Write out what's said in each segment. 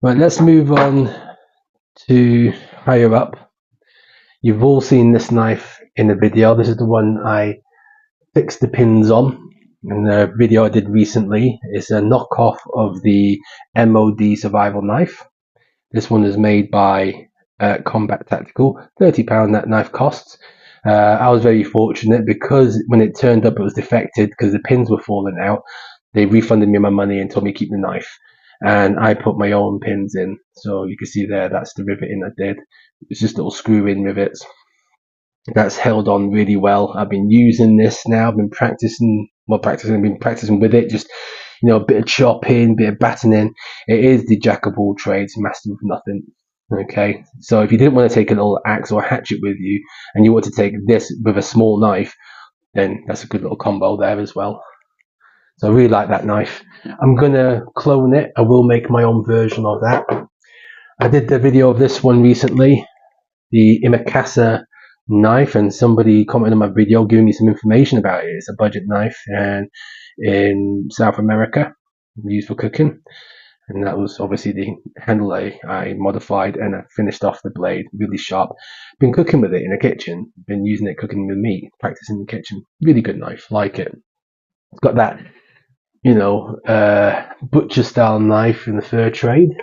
Right, let's move on to higher up. You've all seen this knife in the video. This is the one I fixed the pins on in the video I did recently. It's a knockoff of the MOD survival knife. This one is made by Combat Tactical. £30 that knife costs. I was very fortunate because when it turned up it was defected because the pins were falling out. They refunded me my money and told me to keep the knife, and I put my own pins in. So you can see there, that's the riveting I did. It's just little screw-in rivets. That's held on really well. I've been using this now. I've been practicing with it. Just, a bit of chopping, bit of battening. It is the jack of all trades, master of nothing. Okay, so if you didn't want to take a little axe or hatchet with you, and you want to take this with a small knife, then that's a good little combo there as well. So I really like that knife. I'm gonna clone it. I will make my own version of that. I did the video of this one recently, the Imakasa knife, and somebody commented on my video giving me some information about it. It's a budget knife and in South America, used for cooking. And that was obviously the handle I modified, and I finished off the blade really sharp. Been cooking with it in the kitchen, been using it cooking with meat, practicing in the kitchen. Really good knife, like it. It's got that, butcher style knife in the fur trade.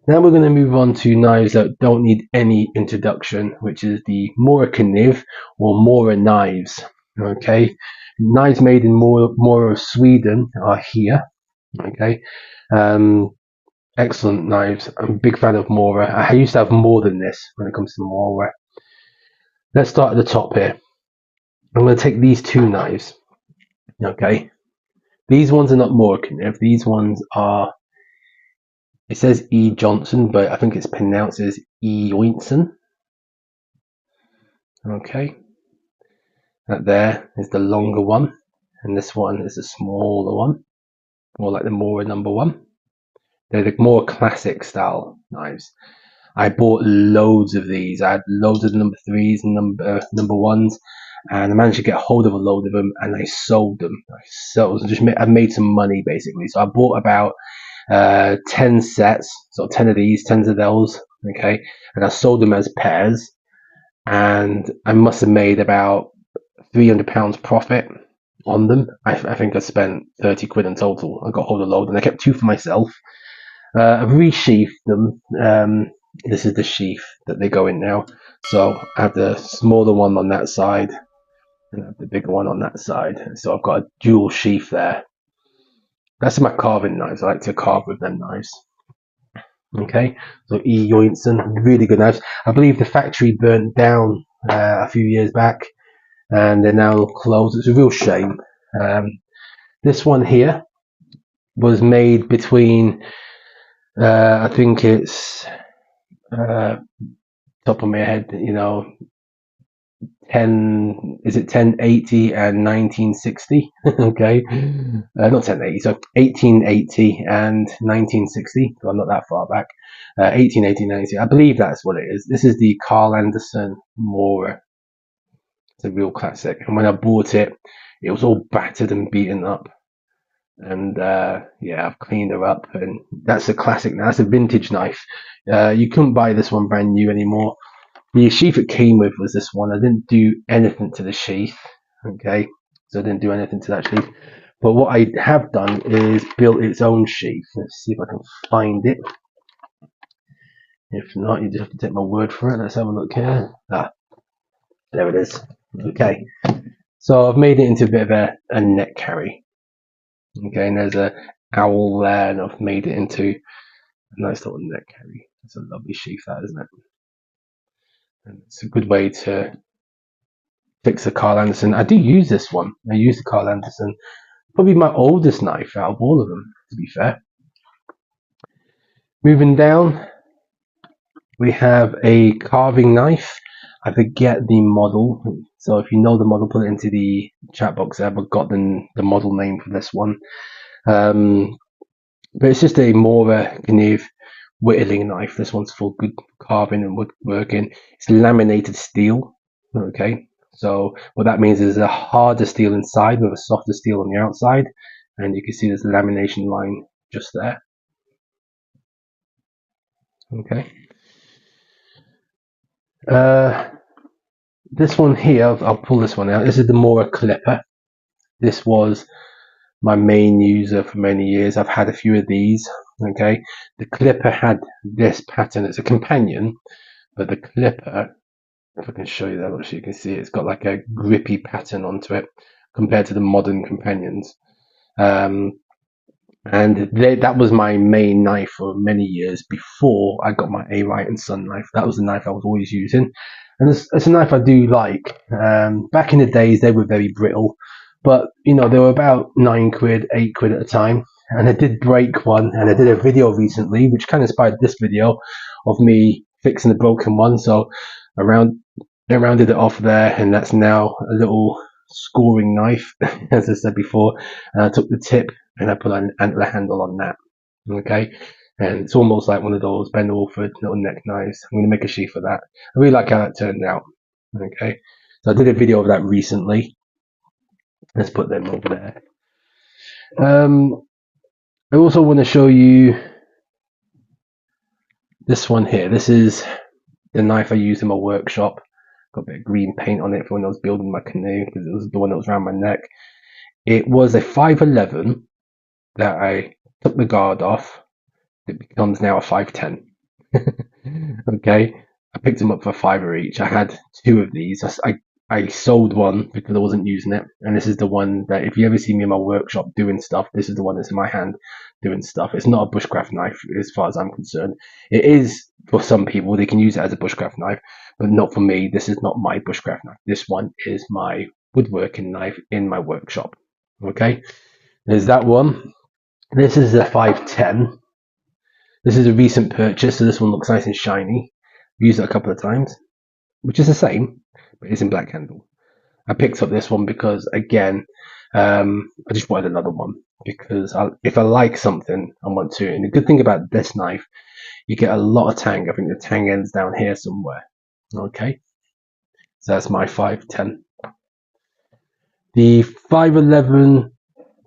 Now we're going to move on to knives that don't need any introduction, which is the Mora Kniv or Mora knives. Okay, knives made in Mora of Sweden are here. Okay, excellent knives. I'm a big fan of Mora. I used to have more than this when it comes to Mora. Let's start at the top here. I'm going to take these two knives. Okay, these ones are not Mora Kniv. These ones are, it says E. Johnson, but I think it's pronounced as E. Joinson. Okay, that there is the longer one, and this one is the smaller one, more like the Mora number one. They're the more classic style knives. I bought loads of these. I had loads of number threes and number ones, and I managed to get hold of a load of them, and I sold them. I made some money basically. So I bought about 10 sets, so 10 of these, 10 of those, okay, and I sold them as pairs, and I must have made about £300 profit on them. I think I spent 30 quid in total. I got hold of a load, and I kept two for myself. I've resheathed them. This is the sheath that they go in now. So I have the smaller one on that side, and I have the bigger one on that side. So I've got a dual sheath there. That's my carving knives. I like to carve with them knives. Okay, so E. Joinson, really good knives. I believe the factory burnt down a few years back, and they're now closed. It's a real shame. This one here was made between, I think it's, top of my head, 1080 and 1960. Okay, not 1080, so 1880 and 1960. So I'm not that far back. 1880, 1960. I believe that's what it is. This is the Carl Anderson Mora. It's a real classic. And when I bought it, it was all battered and beaten up. And yeah, I've cleaned her up, and that's a classic now. That's a vintage knife. You couldn't buy this one brand new anymore. The sheath it came with was this one. I didn't do anything to the sheath, okay, so I didn't do anything to that sheath. But what I have done is built its own sheath. Let's see if I can find it. If not, you just have to take my word for it. Let's have a look here. There it is. Okay, so I've made it into a bit of a neck carry. Okay, and there's a owl there, and I've made it into a nice little neck carry. It's a lovely sheath, that, isn't it? And it's a good way to fix a Carl Anderson. I do use this one. I use the Carl Anderson. Probably my oldest knife out of all of them, to be fair. Moving down, we have a carving knife. I forget the model, so if you know the model, put it into the chat box there. I've got the model name for this one. But it's just a Mora Kniv whittling knife. This one's for good carving and woodworking. It's laminated steel. Okay, so what that means is a harder steel inside with a softer steel on the outside, and you can see there's a lamination line just there. Okay. This one here, I'll pull this one out. This is the Mora Clipper. This was my main user for many years. I've had a few of these. Okay. The Clipper had this pattern. It's a companion, but the Clipper, if I can show you that, so you can see it's got like a grippy pattern onto it compared to the modern companions. And that was my main knife for many years before I got my A-Right and Son knife. That was the knife I was always using, and it's a knife I do like. Back in the days, they were very brittle, but you know they were about £9, £8 at a time. And I did break one, and I did a video recently, which kind of inspired this video of me fixing the broken one. So I rounded it off there, and that's now a little scoring knife, as I said before. And I took the tip and I put an antler handle on that. Okay, and it's almost like one of those Ben Orford little neck knives. I'm going to make a sheath for that. I really like how that turned out. Okay, so I did a video of that recently. Let's put them over there. I also want to show you this one here. This is the knife I used in my workshop. Got a bit of green paint on it for when I was building my canoe because it was the one that was around my neck. It was a 511 that I took the guard off. It becomes now a 510. Okay, I picked them up for £5 each. I had two of these. I sold one because I wasn't using it, and this is the one that if you ever see me in my workshop doing stuff, this is the one that's in my hand doing stuff. It's not a bushcraft knife as far as I'm concerned. It is for some people; they can use it as a bushcraft knife, but not for me. This is not my bushcraft knife. This one is my woodworking knife in my workshop. Okay, there's that one. This is a 510. This is a recent purchase, so this one looks nice and shiny. I've used it a couple of times, which is the same, but it's in black handle. I picked up this one because, again, I just wanted another one because if I like something, I want to. And the good thing about this knife, you get a lot of tang. I think the tang ends down here somewhere. Okay, so that's my 510. The 511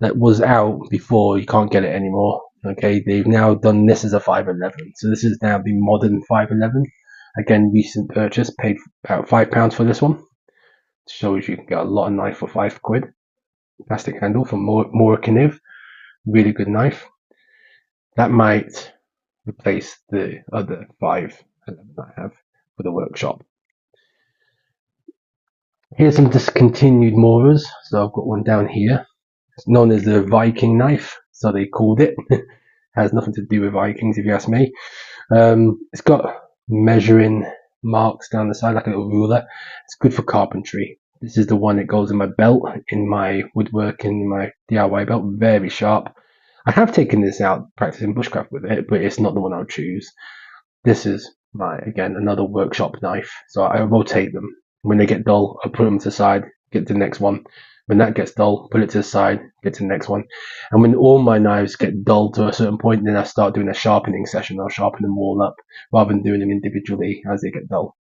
that was out before, you can't get it anymore. Okay, they've now done this as a 511. So this is now the modern 511. Again, recent purchase, paid about £5 for this one. Shows you can get a lot of knife for £5. Plastic handle from Mora Canoe. Really good knife. That might replace the other 511 I have for the workshop. Here's some discontinued Moras. So I've got one down here. It's known as the Viking knife, so they called it. Has nothing to do with Vikings, if you ask me. It's got measuring marks down the side like a little ruler. It's good for carpentry. This is the one that goes in my belt, in my woodworking, in my DIY belt. Very sharp. I have taken this out practicing bushcraft with it, but it's not the one I'll choose. This is again, another workshop knife. So I rotate them. When they get dull, I put them to the side, get to the next one. When that gets dull, put it to the side, get to the next one. And when all my knives get dull to a certain point, then I start doing a sharpening session. I'll sharpen them all up rather than doing them individually as they get dull.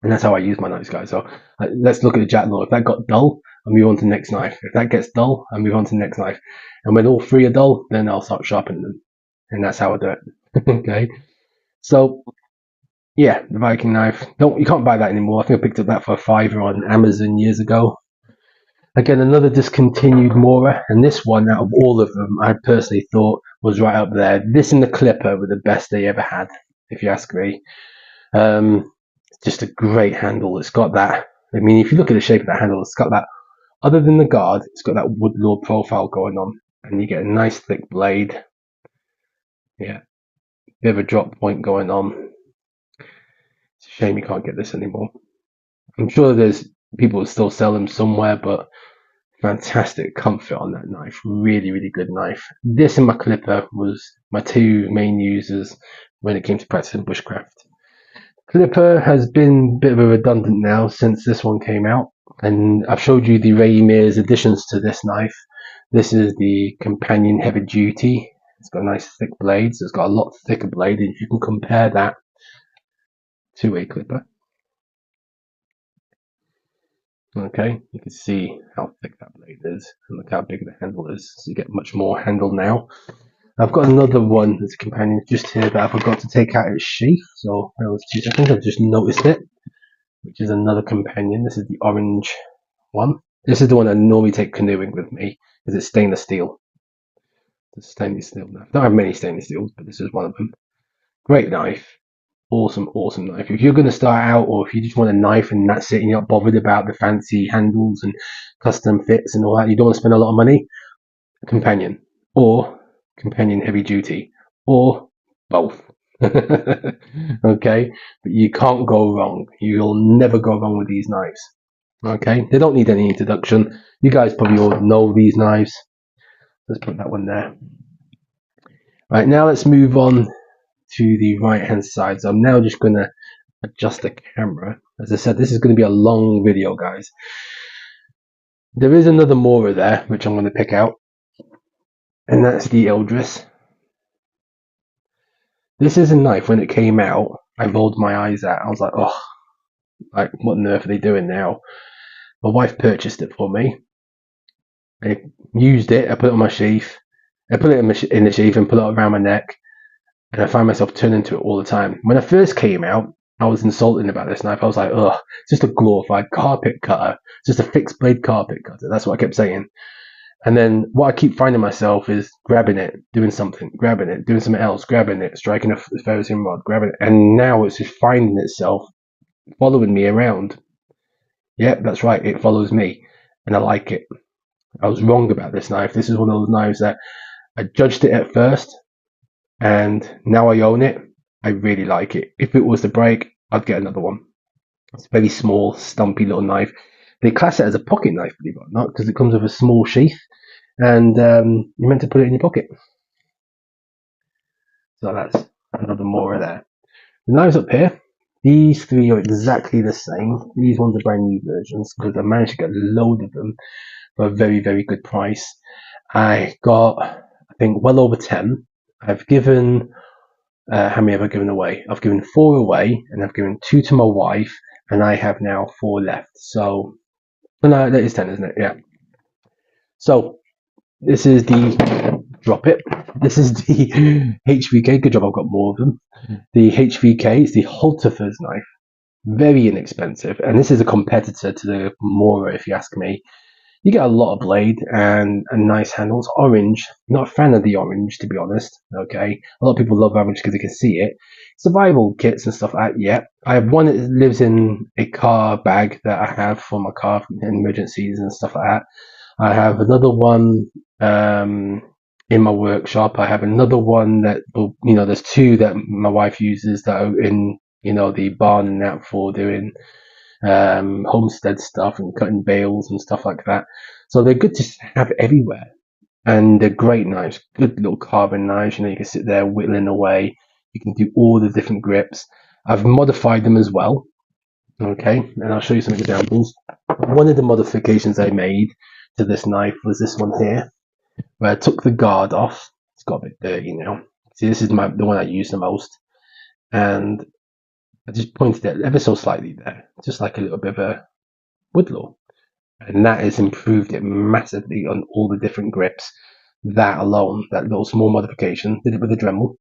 And that's how I use my knives, guys. So let's look at the Jacklot. If that got dull, I'll move on to the next knife. If that gets dull, I'll move on to the next knife. And when all three are dull, then I'll start sharpening them. And that's how I do it. Okay. So yeah, the Viking knife. You can't buy that anymore. I think I picked up that for £5 on Amazon years ago. Again, another discontinued Mora, and this one out of all of them, I personally thought was right up there. This and the Clipper were the best they ever had, if you ask me. Just a great handle. It's got that. I mean, if you look at the shape of that handle, it's got that. Other than the guard, it's got that woodlord profile going on, and you get a nice thick blade. Yeah, bit of a drop point going on. It's a shame you can't get this anymore. I'm sure there's people who still sell them somewhere, but fantastic comfort on that knife. Really, really good knife. This and my Clipper was my two main users when it came to practicing bushcraft. Clipper has been a bit of a redundant now since this one came out, and I've showed you the Ray Mears additions to this knife. This is the companion heavy duty. It's got nice thick blades. It's got a lot thicker blade, and if you can compare that to a Clipper, okay, you can see how thick that blade is, and look how big the handle is. So you get much more handle now. I've got another one that's a companion just here that I forgot to take out its sheath, so that was 2 seconds. I've just noticed it, which is another companion. This is the orange one. This is the one I normally take canoeing with me because it's stainless steel. It's stainless steel knife. I don't have many stainless steels, but this is one of them. Great knife. Awesome, awesome knife. If you're going to start out, or if you just want a knife and that's it, and you're not bothered about the fancy handles and custom fits and all that, you don't want to spend a lot of money, companion, or companion heavy duty, or both. Okay, but you can't go wrong. You'll never go wrong with these knives. Okay, they don't need any introduction. You guys probably all know these knives. Let's put that one there. Right, now let's move on to the right hand side. So I'm now just going to adjust the camera. As I said, this is going to be a long video, guys. There is another Mora there, which I'm going to pick out, and that's the Eldris. This is a knife. When it came out, I rolled my eyes at. I was like, oh, like what on earth are they doing now? My wife purchased it for me. I used it. I put it on my sheath. I put it in the sheath and put it around my neck, and I find myself turning to it all the time. When it first came out, I was insulting about this knife. I was like, ugh, it's just a glorified carpet cutter. It's just a fixed blade carpet cutter. That's what I kept saying. And then what I keep finding myself is grabbing it, doing something, grabbing it, doing something else, grabbing it, striking a ferrocene rod, grabbing it. And now it's just finding itself following me around. Yep, that's right. It follows me. And I like it. I was wrong about this knife. This is one of those knives that I judged it at first, and now I own it. I really like it. If it was to break, I'd get another one. It's a very small, stumpy little knife. They class it as a pocket knife, believe it or not, because it comes with a small sheath, and you're meant to put it in your pocket. So that's another Mora there. The knives up here, these three are exactly the same. These ones are brand new versions because I managed to get a load of them for a very, very good price. I got, I think, well over 10. I've given, how many have I given away? I've given 4 away, and I've given 2 to my wife, and I have now 4 left. So, no, that is 10, isn't it? Yeah. So, this is the, drop it. This is the HVK. Good job, I've got more of them. The HVK is the Hultafors knife. Very inexpensive, and this is a competitor to the Mora, if you ask me. You get a lot of blade and nice handles. Orange, not a fan of the orange, to be honest. Okay, a lot of people love orange because they can see it. Survival kits and stuff like that. Yeah, I have one that lives in a car bag that I have for my car in emergencies and stuff like that. I have another one in my workshop. I have another one that, you know, there's 2 that my wife uses that are in, you know, the barn and that for doing homestead stuff and cutting bales and stuff like that. So they're good to have everywhere, and they're great knives, good little carbon knives. You know, you can sit there whittling away. You can do all the different grips. I've modified them as well. Okay, and I'll show you some examples. One of the modifications I made to this knife was this one here, where I took the guard off. It's got a bit dirty now. See, this is the one I use the most, and I just pointed it ever so slightly there, just like a little bit of a woodlaw. And that has improved it massively on all the different grips. That alone, that little small modification, did it with a Dremel,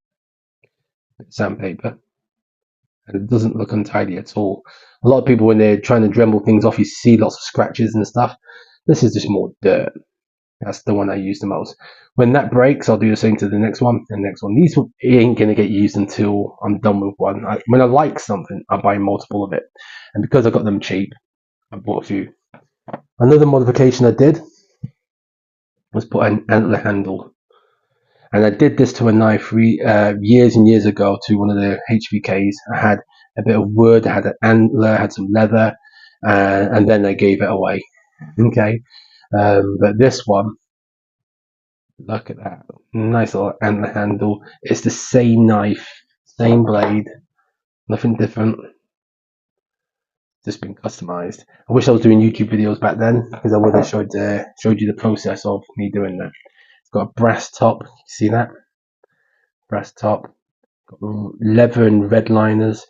sandpaper, and it doesn't look untidy at all. A lot of people, when they're trying to Dremel things off, you see lots of scratches and stuff. This is just more dirt. That's the one I use the most. When that breaks, I'll do the same to the next one and the next one. These ain't going to get used until I'm done with one. When I like something, I buy multiple of it. And because I got them cheap, I bought a few. Another modification I did was put an antler handle. And I did this to a knife years and years ago to one of the HVKs. I had a bit of wood, I had an antler, I had some leather, and then I gave it away. Okay. But this one, look at that. Nice little antler handle. It's the same knife, same blade, nothing different. Just been customized. I wish I was doing YouTube videos back then, because I would have showed you the process of me doing that. It's got a brass top. See that? Brass top. Got leather and red liners,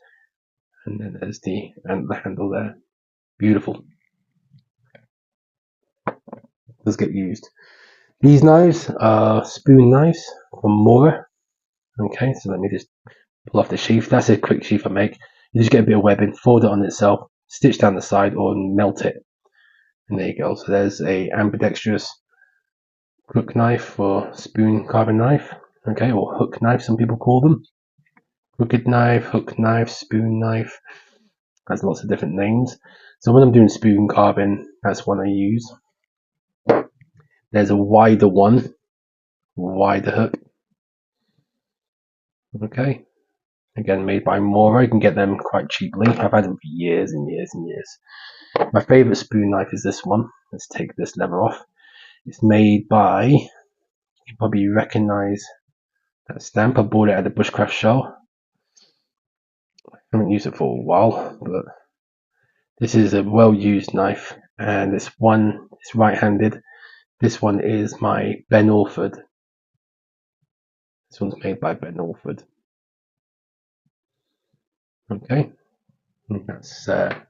and then there's the handle there. Beautiful. Does get used. These knives are spoon knives from Mora. Okay, so let me just pull off the sheath. That's a quick sheath I make. You just get a bit of webbing, fold it on itself, stitch down the side, or melt it. And there you go. So there's a ambidextrous crook knife or spoon carving knife. Okay, or hook knife, some people call them. Crooked knife, hook knife, spoon knife. Has lots of different names. So when I'm doing spoon carving, that's one I use. There's a wider one, wider hook. Okay, again made by Mora. You can get them quite cheaply. I've had them for years and years and years. My favourite spoon knife is this one. Let's take this lever off. It's made by, you probably recognise that stamp. I bought it at the Bushcraft show. I haven't used it for a while, but this is a well-used knife, and it's right-handed. This one is my Ben Orford. This one's made by Ben Orford. Okay, and that's their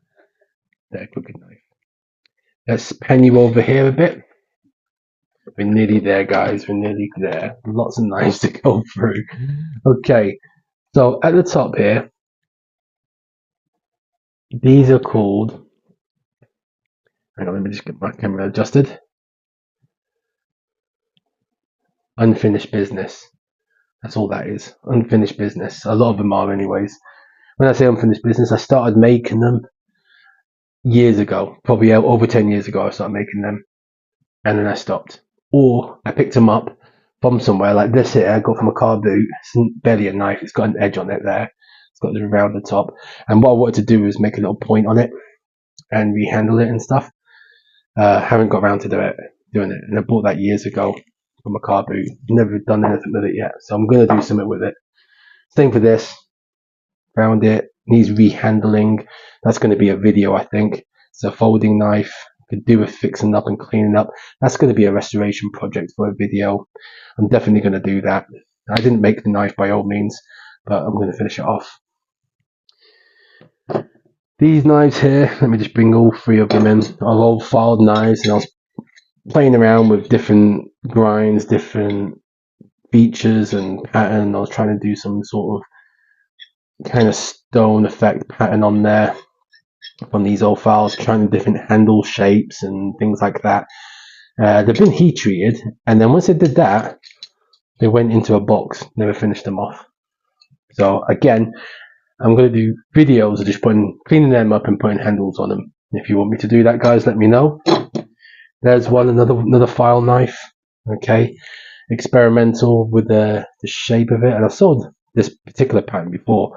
cooking knife. Let's pan you over here a bit. We're nearly there, guys. We're nearly there. Lots of knives to go through. Okay, so at the top here, these are called, hang on, let me just get my camera adjusted. Unfinished business. That's all that is. Unfinished business. A lot of them are anyways. When I say unfinished business, I started making them years ago. Probably over 10 years ago I started making them. And then I stopped. Or I picked them up from somewhere like this here. I got from a car boot. It's barely a knife. It's got an edge on it there. It's got the rounded top. And what I wanted to do was make a little point on it and rehandle it and stuff. Haven't got around to doing it. And I bought that years ago from a car boot. Never done anything with it yet. So I'm going to do something with it. Same for this. Found it. Needs rehandling. That's going to be a video, I think. It's a folding knife. Could do with fixing up and cleaning up. That's going to be a restoration project for a video. I'm definitely going to do that. I didn't make the knife by all means, but I'm going to finish it off. These knives here, let me just bring all three of them in, are all filed knives, and I was playing around with different grinds, different features and pattern. I was trying to do some sort of kind of stone effect pattern on there on these old files, trying different handle shapes and things like that. They've been heat treated, and then once I did that, they went into a box. Never finished them off. So again, I'm going to do videos of just cleaning them up and putting handles on them. If you want me to do that, guys, let me know. There's another file knife. Okay, experimental with the shape of it, and I've sold this particular pattern before.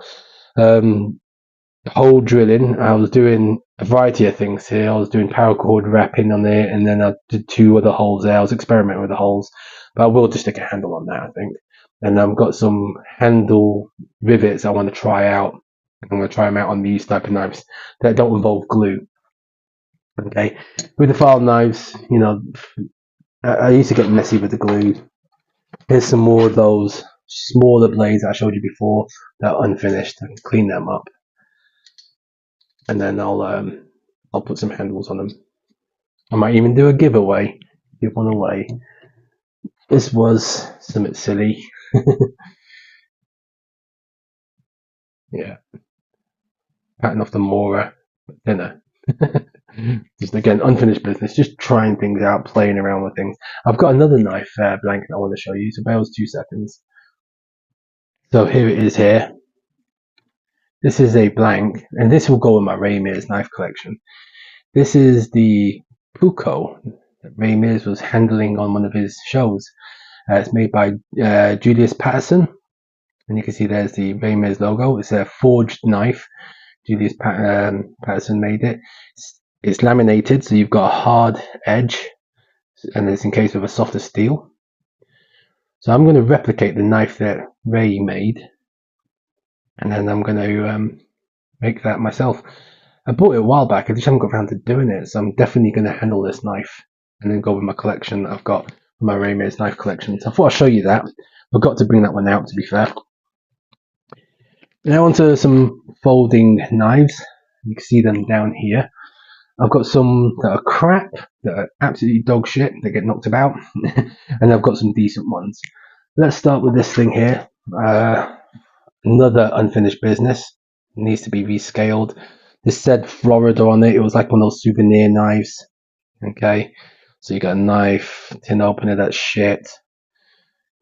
Hole drilling, I was doing a variety of things here. I was doing paracord wrapping on it, and then I did 2 other holes there. I was experimenting with the holes, but I will just stick a handle on that, I think. And I've got some handle rivets I want to try out. I'm going to try them out on these type of knives that don't involve glue. Okay, with the file knives, you know, I used to get messy with the glue. Here's some more of those smaller blades I showed you before that are unfinished. I can clean them up, and then I'll put some handles on them. I might even do a giveaway, give one away. This was something silly. Yeah, pattern off the Mora dinner. Just again, unfinished business, just trying things out, playing around with things. I've got another knife blanket I want to show you, so bear with 2 seconds. So here it is here. This is a blank, and this will go in my Ray Mears knife collection. This is the Puukko that Ray Mears was handling on one of his shows. It's made by Julius Patterson, and you can see there's the Ray Mears logo. It's a forged knife. Julius Patterson made it. It's laminated, so you've got a hard edge, and it's encased with a softer steel. So I'm going to replicate the knife that Ray made, and then I'm going to make that myself. I bought it a while back, I just haven't got around to doing it, so I'm definitely going to handle this knife and then go with my collection that I've got, my Ray Mears knife collection. So I thought I'd show you that. Forgot to bring that one out, to be fair. Now onto some folding knives. You can see them down here. I've got some that are crap, that are absolutely dog shit, that get knocked about, and I've got some decent ones. Let's start with this thing here. Another unfinished business. It needs to be rescaled. This said Florida on it. It was like one of those souvenir knives. Okay, so you got a knife, tin opener, that's shit.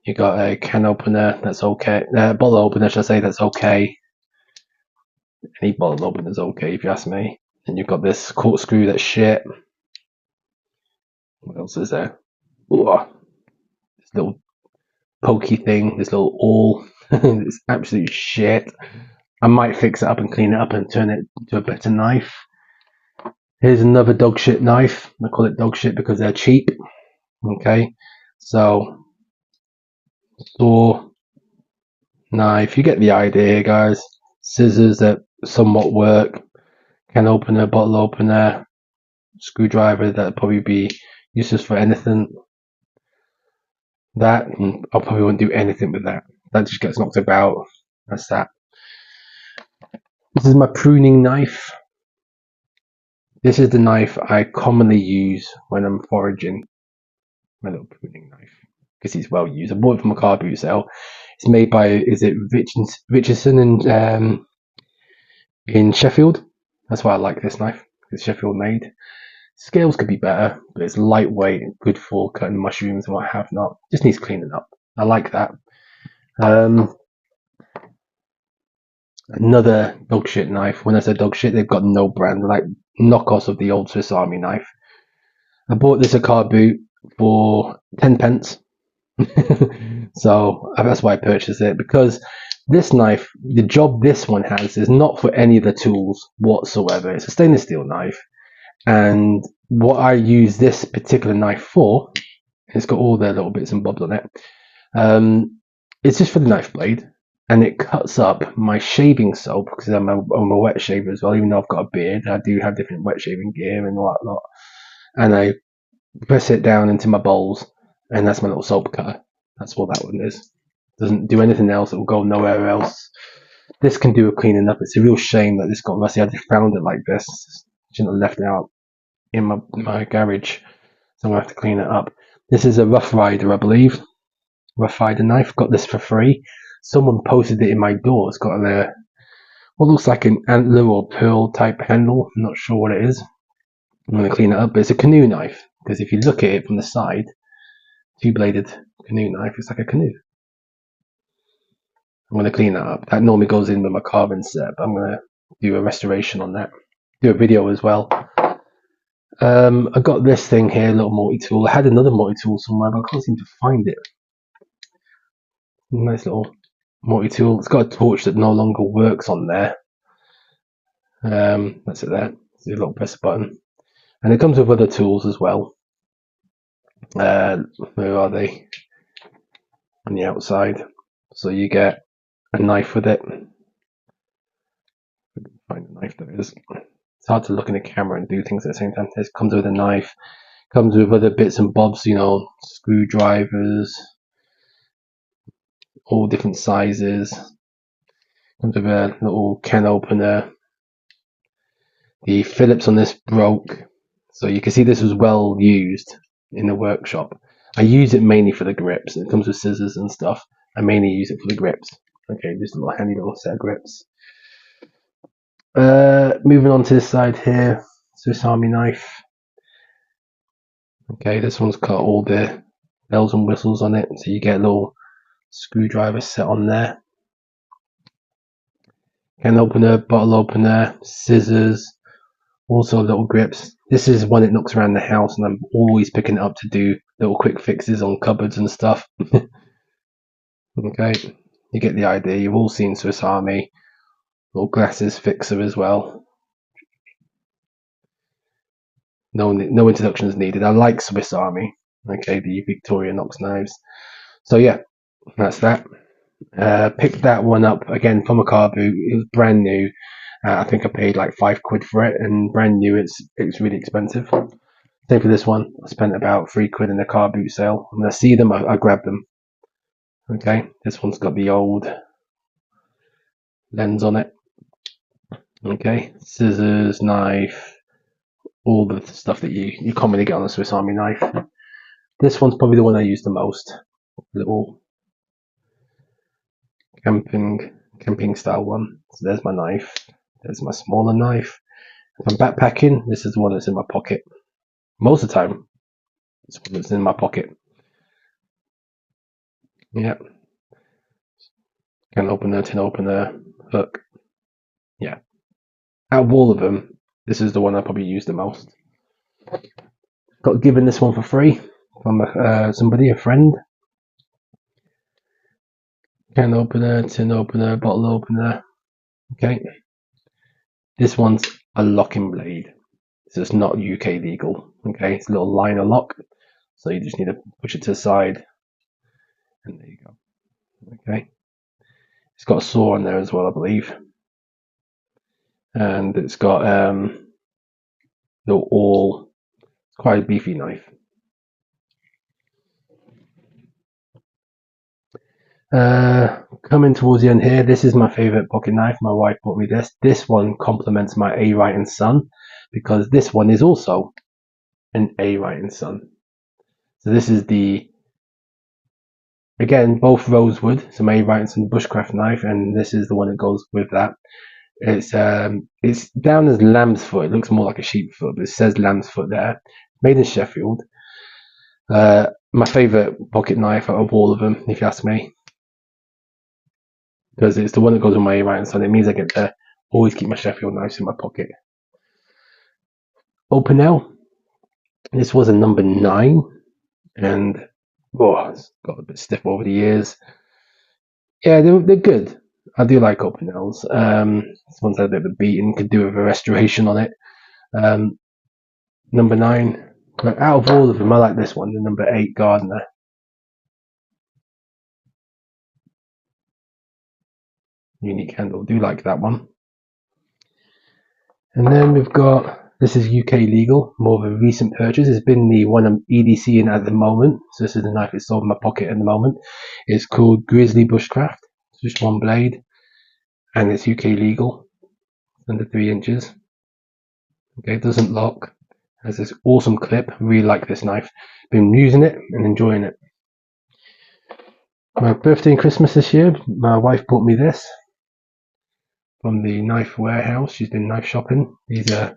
You got a can opener, that's okay. Bottle opener, should I say, that's okay. Any bottle opener is okay if you ask me. And you've got this corkscrew, that's shit. What else is there? Ooh, this little pokey thing, this little awl. It's absolute shit. I might fix it up and clean it up and turn it into a better knife. Here's another dog shit knife. I call it dog shit because they're cheap. Okay, so saw, knife, you get the idea, guys. Scissors that somewhat work. Can opener, bottle opener, screwdriver that'd probably be useless for anything. That, and I probably won't do anything with that. That just gets knocked about. That's that. This is my pruning knife. This is the knife I commonly use when I'm foraging. My little pruning knife, because it's well used. I bought it from a car boot sale. It's made by, is it Richardson in Sheffield? That's why I like this knife. It's Sheffield made. Scales could be better, but it's lightweight and good for cutting mushrooms and what have not. Just needs cleaning up. I like that. Another dog shit knife. When I say dog shit, they've got no brand. They're like knockoffs of the old Swiss Army knife. I bought this at car boot for 10 pence. So that's why I purchased it, because this knife, the job this one has is not for any of the tools whatsoever. It's a stainless steel knife, and what I use this particular knife for, it's got all their little bits and bobs on it. It's just for the knife blade, and it cuts up my shaving soap, because I'm a wet shaver as well. Even though I've got a beard, I do have different wet shaving gear and whatnot, and I press it down into my bowls, and that's my little soap cutter. That's what that one is. Doesn't do anything else. It will go nowhere else. This can do a cleaning up. It's a real shame that this got rusty. I just found it like this. Shouldn't have left it out in my garage. So I'm gonna have to clean it up. This is a Rough Rider, I believe. Rough Rider knife. Got this for free. Someone posted it in my door. It's got what looks like an antler or pearl type handle. I'm not sure what it is. I'm gonna clean it up. But it's a canoe knife, because if you look at it from the side, two-bladed canoe knife. It's like a canoe. I'm going to clean that up. That normally goes in with my carving set, but I'm going to do a restoration on that. Do a video as well. I got this thing here, a little multi-tool. I had another multi-tool somewhere, but I can't seem to find it. Nice little multi-tool. It's got a torch that no longer works on there. That's it there. It's a little press button. And it comes with other tools as well. Where are they? On the outside. So you get a knife with it. Find the knife, there it is. It's hard to look in the camera and do things at the same time. This comes with a knife, comes with other bits and bobs, screwdrivers, all different sizes. Comes with a little can opener. The Phillips on this broke, so you can see this was well used in the workshop. I use it mainly for the grips. It comes with scissors and stuff. I mainly use it for the grips. Okay, just a little handy little set of grips. Moving on to this side here, Swiss Army knife. Okay, this one's got all the bells and whistles on it, so you get a little screwdriver set on there. Can opener, bottle opener, scissors, also little grips. This is one that knocks around the house, and I'm always picking it up to do little quick fixes on cupboards and stuff. Okay, you get the idea. You've all seen Swiss Army. Little glasses fixer as well. No introduction is needed. I like Swiss Army. Okay, the Victorinox knives. So yeah, that's that. Picked that one up again from a car boot. It was brand new. I think I paid like £5 for it, and brand new. It's really expensive. Same for this one. I spent about £3 in a car boot sale. When I see them, I grab them. Okay, this one's got the old lens on it. Okay, scissors, knife, all the stuff that you commonly get on a Swiss Army knife. This one's probably the one I use the most. Little camping style one. So there's my knife. There's my smaller knife. If I'm backpacking, this is the one that's in my pocket. Most of the time, it's one that's in my pocket. Yeah. Can opener, tin opener, hook. Yeah. Out of all of them, this is the one I probably use the most. Got given this one for free from somebody, a friend. Can opener, tin opener, bottle opener. Okay. This one's a locking blade. So it's not UK legal. Okay. It's a little liner lock. So you just need to push it to the side. And there you go. Okay. It's got a saw on there as well, I believe. And it's got it's quite a beefy knife. Coming towards the end here, this is my favorite pocket knife. My wife bought me this. This one complements my A Wright & Son because this one is also an A Wright & Son. So this is again, both rosewood, some A Wright & Son bushcraft knife, and this is the one that goes with that. It's down as lamb's foot. It looks more like a sheep foot, but it says lamb's foot there. Made in Sheffield. My favorite pocket knife out of all of them, if you ask me, because it's the one that goes with my A Wright & Son. It means I get to always keep my Sheffield knives in my pocket. Opinel. This was a number 9, and it's got a bit stiff over the years. Yeah, they're good. I do like Opinels. This one's had a bit of a beating. Could do with a restoration on it. Number 9. But out of all of them, I like this one, the number 8 Gardner. Unique handle. Do like that one. And then we've got, this is UK legal, more of a recent purchase. It's been the one I'm EDC in at the moment. So this is the knife that's sold in my pocket at the moment. It's called Grizzly Bushcraft. It's just one blade. And it's UK legal. Under 3 inches. Okay, it doesn't lock. Has this awesome clip. I really like this knife. Been using it and enjoying it. My birthday and Christmas this year, my wife bought me this from the Knife Warehouse. She's been knife shopping. These are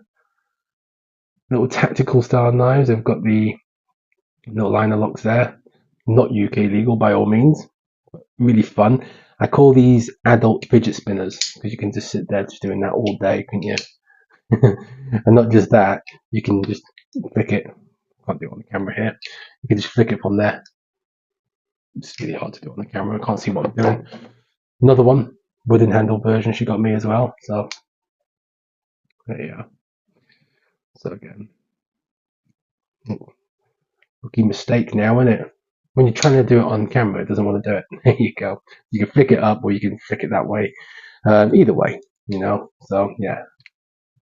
little tactical style knives. They've got the little liner locks there. Not UK legal by all means. But really fun. I call these adult fidget spinners because you can just sit there just doing that all day, can't you? And not just that, you can just flick it. Can't do it on the camera here. You can just flick it from there. It's really hard to do on the camera. I can't see what I'm doing. Another one, wooden handle version. She got me as well. So there you are. So again, rookie mistake now, isn't it? When you're trying to do it on camera, it doesn't want to do it. There you go. You can flick it up, or you can flick it that way. Either way, you know. So yeah,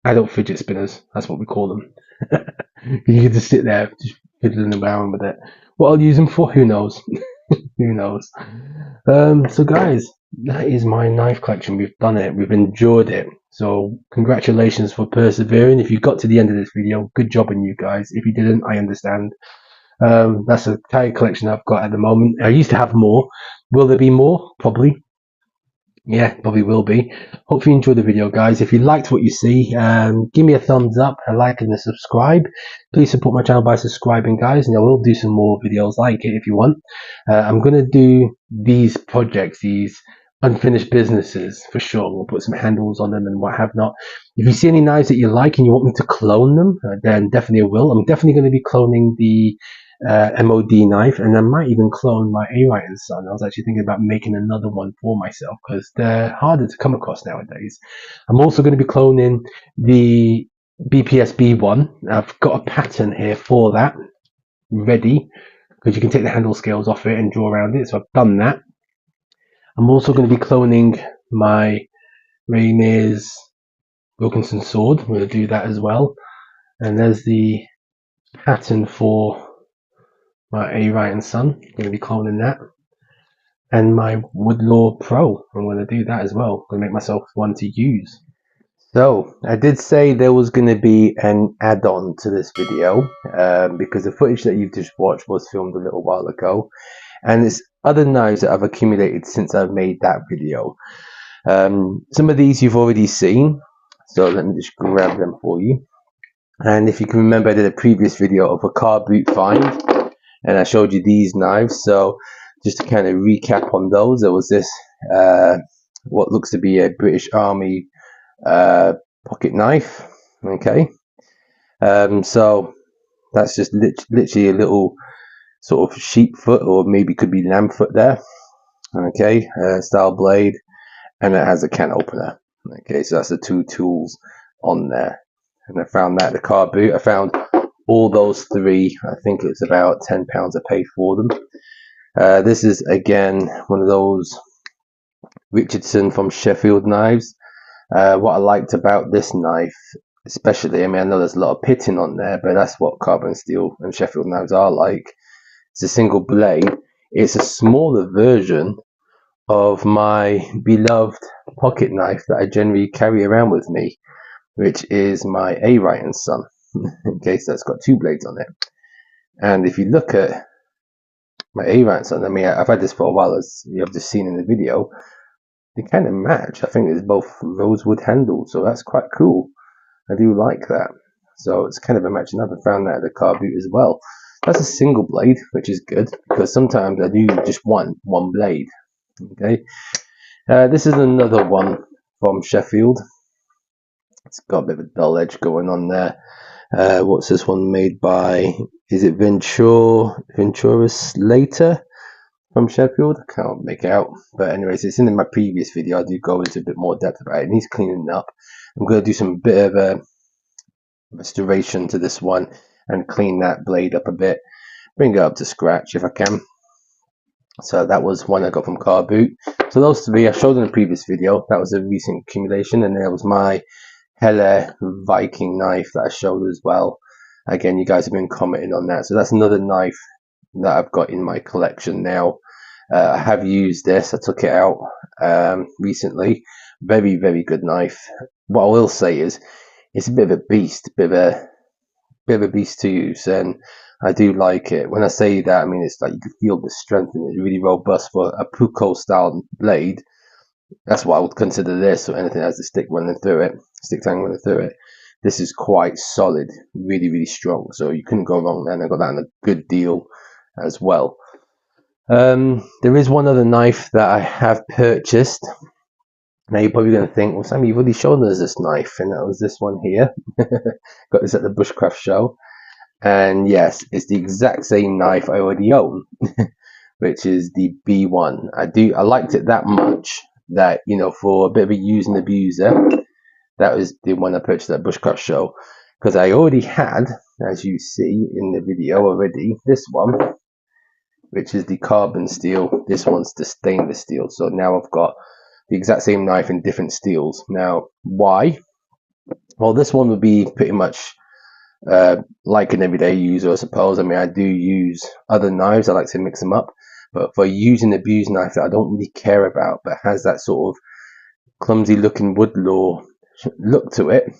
adult fidget spinners. That's what we call them. You can just sit there, just fiddling around with it. What I'll use them for, who knows? Who knows? So guys, that is my knife collection. We've done it. We've enjoyed it. So congratulations for persevering. If you got to the end of this video, good job on you guys. If you didn't, I understand. That's a tight collection I've got at the moment. I used to have more. Will there be more? Probably. Yeah, probably will be. Hope you enjoyed the video, guys. If you liked what you see, give me a thumbs up, a like, and a subscribe. Please support my channel by subscribing, guys, and I will do some more videos like it if you want. I'm going to do these projects, these unfinished businesses, for sure. We'll put some handles on them and what have not. If you see any knives that you like and you want me to clone them, then definitely I will. I'm definitely going to be cloning the MOD knife, and I might even clone my A Wright & Son. I was actually thinking about making another one for myself because they're harder to come across nowadays. I'm also going to be cloning the BPSB one. I've got a pattern here for that ready because you can take the handle scales off it and draw around it, so I've done that. I'm also going to be cloning my Ramirez Wilkinson sword. I'm going to do that as well. And there's the pattern for my A Wright & Son. I'm going to be cloning that. And my Woodlaw Pro. I'm going to do that as well. I'm going to make myself one to use. So, I did say there was going to be an add-on to this video because the footage that you've just watched was filmed a little while ago. and it's other knives that I've accumulated since I've made that video. Some of these you've already seen, so let me just grab them for you. And if you can remember, I did a previous video of a car boot find, and I showed you these knives. So just to kind of recap on those, there was this what looks to be a British Army pocket knife. Okay, so that's just literally a little sort of sheep foot, or maybe could be lamb foot there. Okay, style blade, and it has a can opener. Okay, so that's the two tools on there. And I found that at the car boot. I found all those three. I think it's about £10 I paid for them. This is again one of those Richardson from Sheffield knives. What I liked about this knife, especially, I mean, I know there's a lot of pitting on there, but that's what carbon steel and Sheffield knives are like. It's a single blade. It's a smaller version of my beloved pocket knife that I generally carry around with me, which is my A. Wright & Son. Okay, so it's got two blades on it. And if you look at my A. Wright & Son, I mean, I've had this for a while, as you've just seen in the video. They kind of match. I think it's both rosewood handles, so that's quite cool. I do like that. So it's kind of a match, and I've found that at the car boot as well. That's a single blade, which is good, because sometimes I do just want one blade. Okay, this is another one from Sheffield. It's got a bit of a dull edge going on there. What's this one made by? Is it Ventura Slater from Sheffield? I can't make out, but anyways, it's in my previous video. I do go into a bit more depth about it. It needs cleaning up. I'm going to do some bit of a restoration to this one and clean that blade up a bit, bring it up to scratch if I can. So that was one I got from car boot. So those three I showed in the previous video. That was a recent accumulation, and there was my Helle Viking knife that I showed as well. Again, you guys have been commenting on that, so that's another knife that I've got in my collection now. I have used this. I took it out recently. Very, very good knife. What I will say is it's a bit of a beast, bit of a beast to use, and I do like it. When I say that, I mean it's like you can feel the strength and it's really robust for a Puukko style blade. That's what I would consider this, or anything that has the stick running through it, stick tang running through it. This is quite solid, really, really strong. So you couldn't go wrong there. And I got that on a good deal as well. There is one other knife that I have purchased. Now you're probably going to think, well, Sam, you've already shown us this knife, and that was this one here. Got this at the Bushcraft show. And yes, it's the exact same knife I already own, which is the B1. I liked it that much that, you know, for a bit of a use and abuser, that was the one I purchased at Bushcraft show, because I already had, as you see in the video already, this one, which is the carbon steel. This one's the stainless steel. So now I've got the exact same knife in different steels. Now, why? Well, this one would be pretty much like an everyday user, I suppose. I mean, I do use other knives. I like to mix them up. But for using an abused knife that I don't really care about, but has that sort of clumsy looking Woodlaw look to it,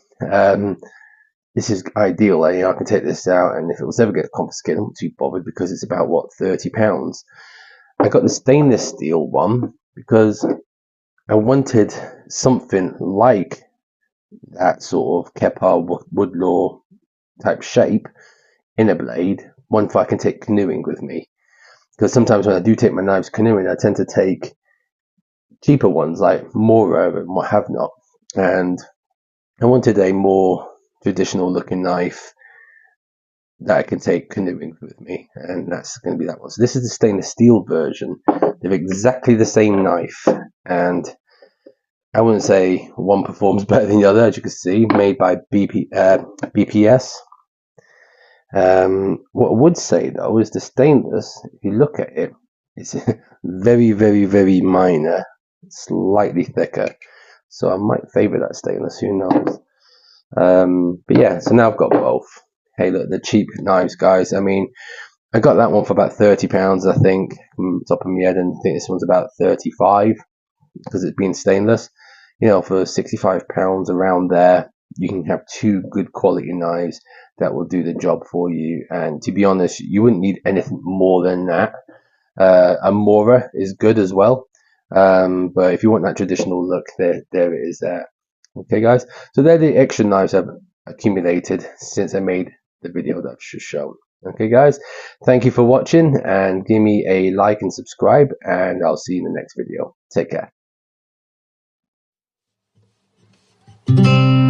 this is ideal. I can take this out, and if it was ever get confiscated, I'm not too bothered, because it's about, what, £30. I got the stainless steel one because I wanted something like that sort of Kepa Woodlaw type shape in a blade, one for I can take canoeing with me. Because sometimes when I do take my knives canoeing, I tend to take cheaper ones like Mora and what have not. And I wanted a more traditional looking knife that I can take canoeing with me, and that's going to be that one. So this is the stainless steel version. They're exactly the same knife, and I wouldn't say one performs better than the other, as you can see, made by BPS. What I would say though is the stainless, if you look at it, it's very, very, very minor, slightly thicker. So I might favour that stainless, who knows. But yeah, so now I've got both. Hey, look, the cheap knives, guys. I mean, I got that one for about £30, I think, top of my head, and I think this one's about 35 because it's being stainless. You know, for £65 around there, you can have two good quality knives that will do the job for you. And to be honest, you wouldn't need anything more than that. Amora is good as well. But if you want that traditional look, there it is there. Okay, guys. So there the extra knives have accumulated since I made the video that I've just shown. Okay, guys. Thank you for watching, and give me a like and subscribe, and I'll see you in the next video. Take care.